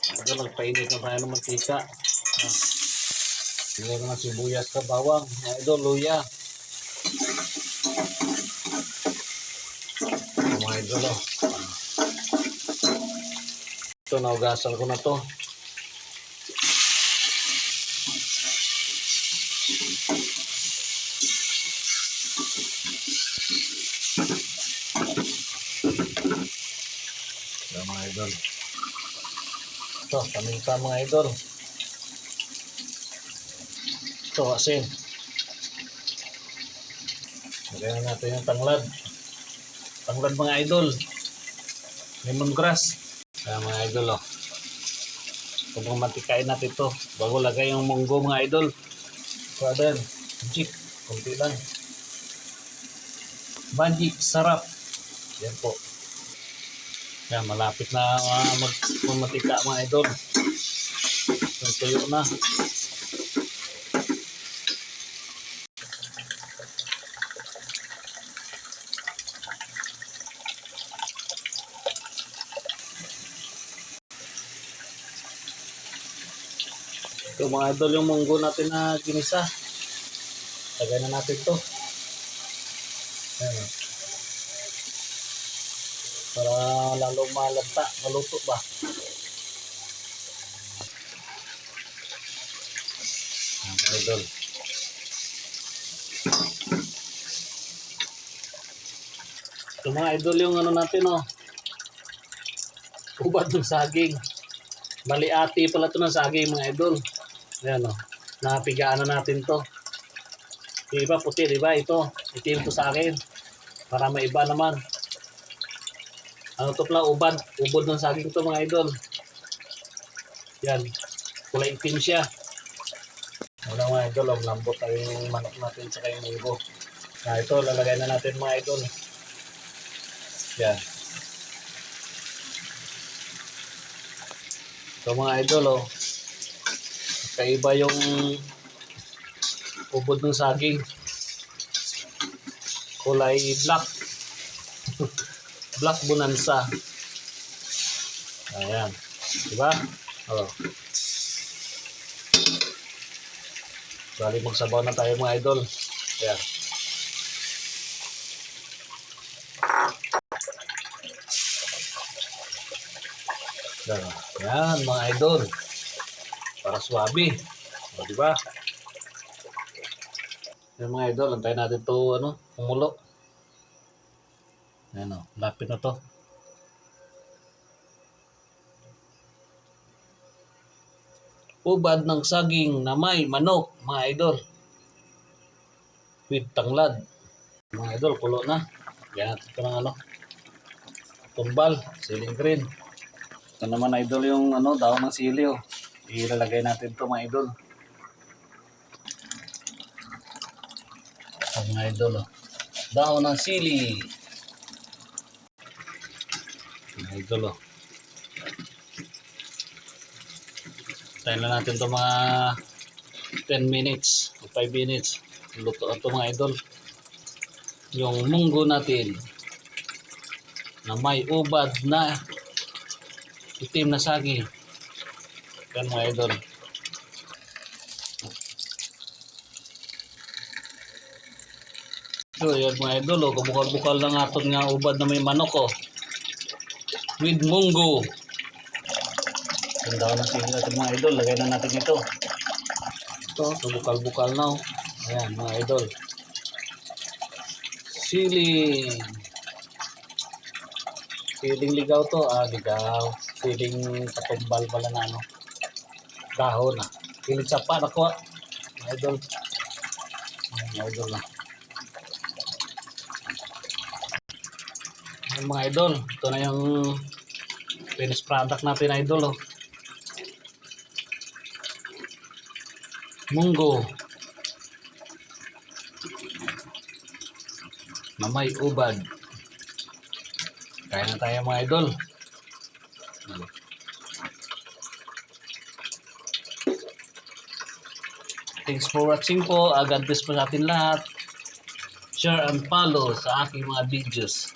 Ito, nagpainit na tayo ng mantika. Ilagay ko ng sibuyas ka bawang. Ito, luya. Mga idol, oh. Ito, naugasan ko na to. Ito, mga idol. Ito, paminta mga idol. Ito, asin. Lagyan natin yung tanglad. Tanglad mga idol. Lemongrass. Kaya mga idol, oh. Kung matikain natin ito, bago lagay yung munggo mga idol. So, then, jik. Kunti lang. Banjik, sarap. Yan po. Yan, malapit na matika mga idol. Yung tuyo na. Ito mga idol, yung munggo natin na ginisa. Lagay na natin ito. Ayan. Para lalong malanta, maluto ba? Mga idol. Ito mga idol, yung ano natin, oh. Ubad ng saging. Baliati pala ito ng saging mga idol. Ayan, oh. Napigaan na natin to. Iba puti, diba? Ito. Itim to sa akin. Para maiba naman. Ano to pala? Ubad. Ubod ng saging to mga idol. Yan. Kulay itim siya. Wala mga idol. Lambot tayo yung manok natin sa kayong munggo. Na ito, lalagay na natin mga idol. Yan. Ito mga idol, oh. Kaiba yung ubod ng saging. Kulay black. Black bonanza. Ayan. Diba? Oh. Bali magsabaw na tayo mga idol. Ayan. Ayan mga idol. Para swabe. O, diba? Ayan mga idol. Antayin natin ito, kumulo. Ayan, o. Lapit na to. Ubad ng saging na may manok, mga idol. With tanglad. Mga idol, kulo na. Ayan natin ito ng tumbal, siling green. Ito naman idol yung daon ng sili, oh. Ilalagay natin ito mga idol. Ito mga idol, oh. Daon ng sili. Mga idol, oh. Tayo na natin ito mga 10 minutes o 5 minutes. Luto ito mga idol. Yung munggo natin na may ubad na itim na saging. Yan mga idol. So yan mga idol, oh. Kumukal-bukal lang aton nga ubad na may manok, oh. With munggo. Ang daw na sili natin mga idol. Lagay na natin ito. Ito, bukal-bukal na, oh. Ayan mga idol. Siling. Siling ligaw to. Ligaw. Siling katumbal pala na dahon, Kilit sa pa. Nakuha. Mga idol. Mga idol na. Ayan mga idol. Ito na yung finished product natin idol, oh. Munggo na may ubad. Kaya na tayo mga idol. Thanks for watching po. God bless po sa atin lahat. Share and follow sa aking mga videos.